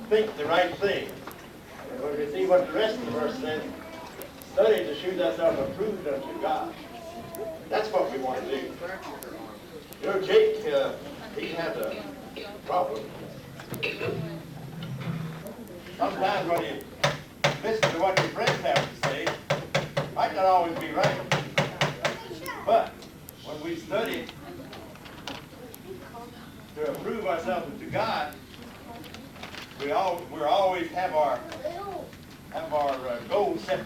think the right thing. And when we see what the rest of the verse says, study to shew thyself approved unto God. That's what we want to do. You know, Jake, he had a problem. Sometimes when you listen to what your friends have to say, it might not always be right. But when we study to approve ourselves unto God, we always have our goals set,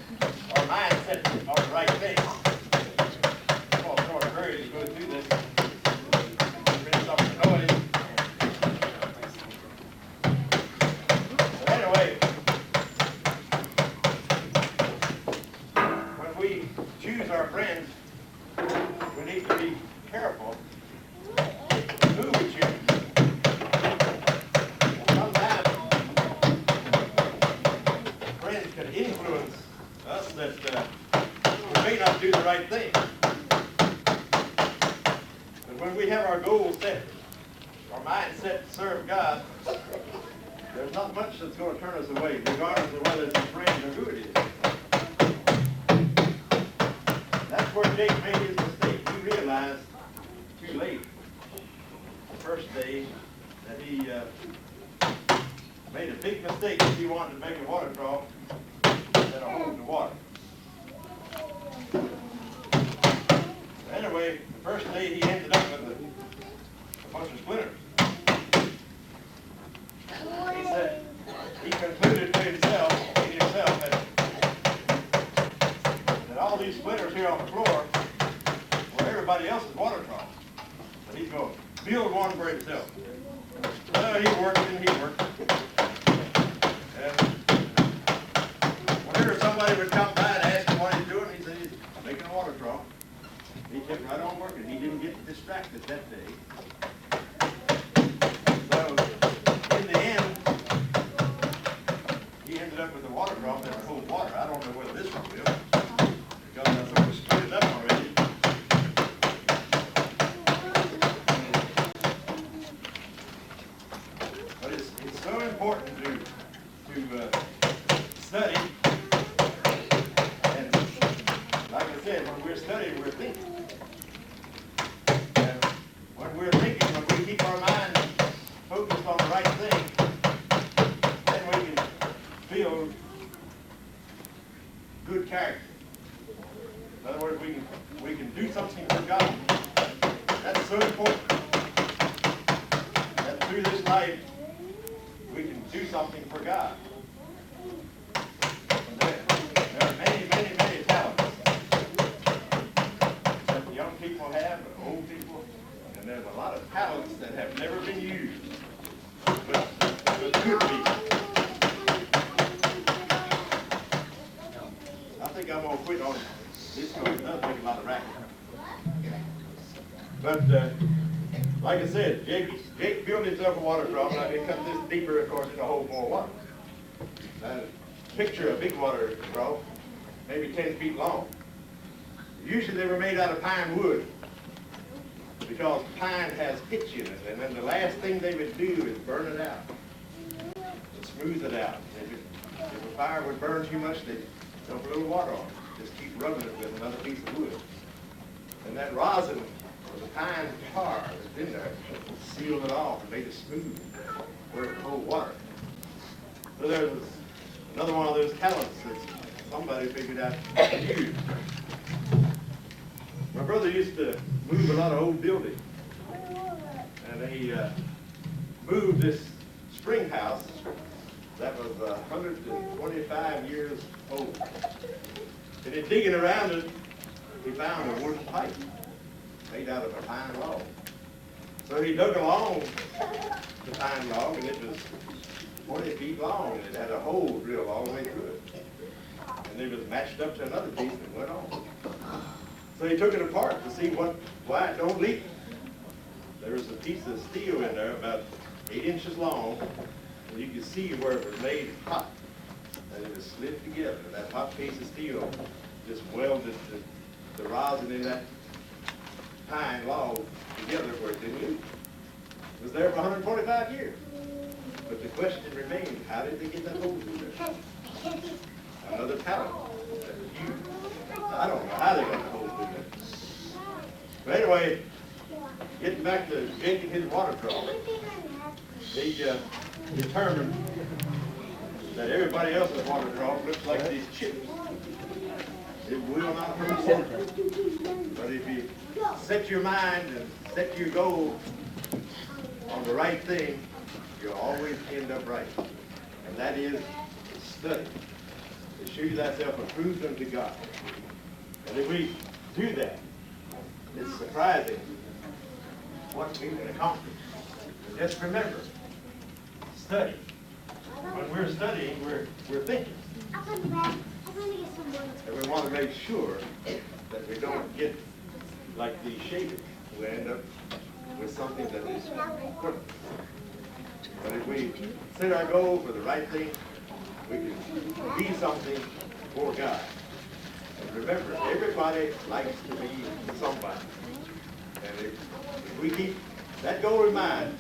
our mind set on the right thing. I'm going to sort of hurry to go through this. Bring something noise. But anyway, when we choose our friends, we need to be careful who we choose. Sometimes friends can influence us that we may not do the right thing. But when we have our goals set, our mind set to serve God, there's not much that's going to turn us away, regardless of whether it's a friend or who it is. That's where Jake made his mistake. He realized too late, the first day, that he made a big mistake if he wanted to make a water trough instead of hold the water. Anyway, the first day he ended up with a bunch of splinters. He said, he concluded to himself that all these splinters here on the floor were everybody else's water trough. But he's going to build one for himself. Well, he worked and he worked. And whenever somebody would come by and ask him what he's doing, he said he's making a water trough. He kept right on working. He didn't get distracted that day. So, in the end, he ended up with a water trough that would hold water. I don't know whether this one will, because I sort of split it up already. But it's so important to study. And like I said, when we're studying, we're thinking. And when we're thinking, when we keep our mind focused on the right thing, then we can build good character. In other words, we can do something for God. That's so important. That through this life, we can do something for God. There are many, many, many talents that young people have, and old people, and there's a lot of talents that have never been used, but could be. I think I'm going to quit on this because it does make a lot of racket. But like I said, Jake built himself a water trough, and I can cut this deeper, of course, it'll hold more water. Now, picture a big water trough, maybe 10 feet long. Usually they were made out of pine wood, because pine has pitch in it, and then the last thing they would do is burn it out and smooth it out. If a fire would burn too much, they'd dump a little water on it. Just keep rubbing it with another piece of wood. And that rosin, or the pine tar that's in there, sealed it off and made it smooth where it would hold water. So there's another one of those talents that somebody figured out to use. My brother used to move a lot of old buildings. And he moved this spring house that was 125 years old. And in digging around it, he found a wooden pipe made out of a pine log. So he dug along the pine log, and it was 20 feet long, and it had a hole drilled all the way through it. And it was matched up to another piece and went on. So he took it apart to see why it don't leak. There was a piece of steel in there about 8 inches long, and you could see where it was made hot. And it was slid together. And that hot piece of steel just welded the rosin in that pine log together where it didn't leak. It was there for 125 years. But the question remains, how did they get that hole through there? Another talent that was used. I don't know how they got the hole through there. But anyway, getting back to Jake and his water trough, they determined that everybody else's water trough looks like these chips. It will not hurt you. But if you set your mind and set your goal on the right thing, you'll always end up right. And that is study. To show thyself approved unto God. And if we do that, it's surprising what we can accomplish. Just remember, study. When we're studying, we're thinking. And we want to make sure that we don't get like these shaders. We end up with something that is important. But if we set our goal for the right thing, we can be something for God. And remember, everybody likes to be somebody. And if we keep that goal in mind,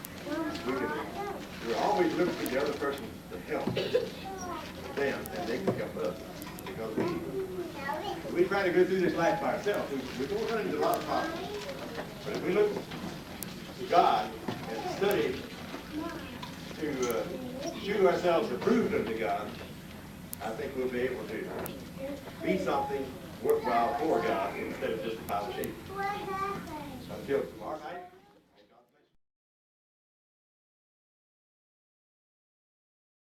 we'll always look for the other person to help them, and they can help us. Because we try to go through this life by ourselves, we're going to run into a lot of problems. But if we look to God and study to show ourselves approved unto God, I think we'll be able to be something worthwhile for God instead of just a pile of shade. Until tomorrow night.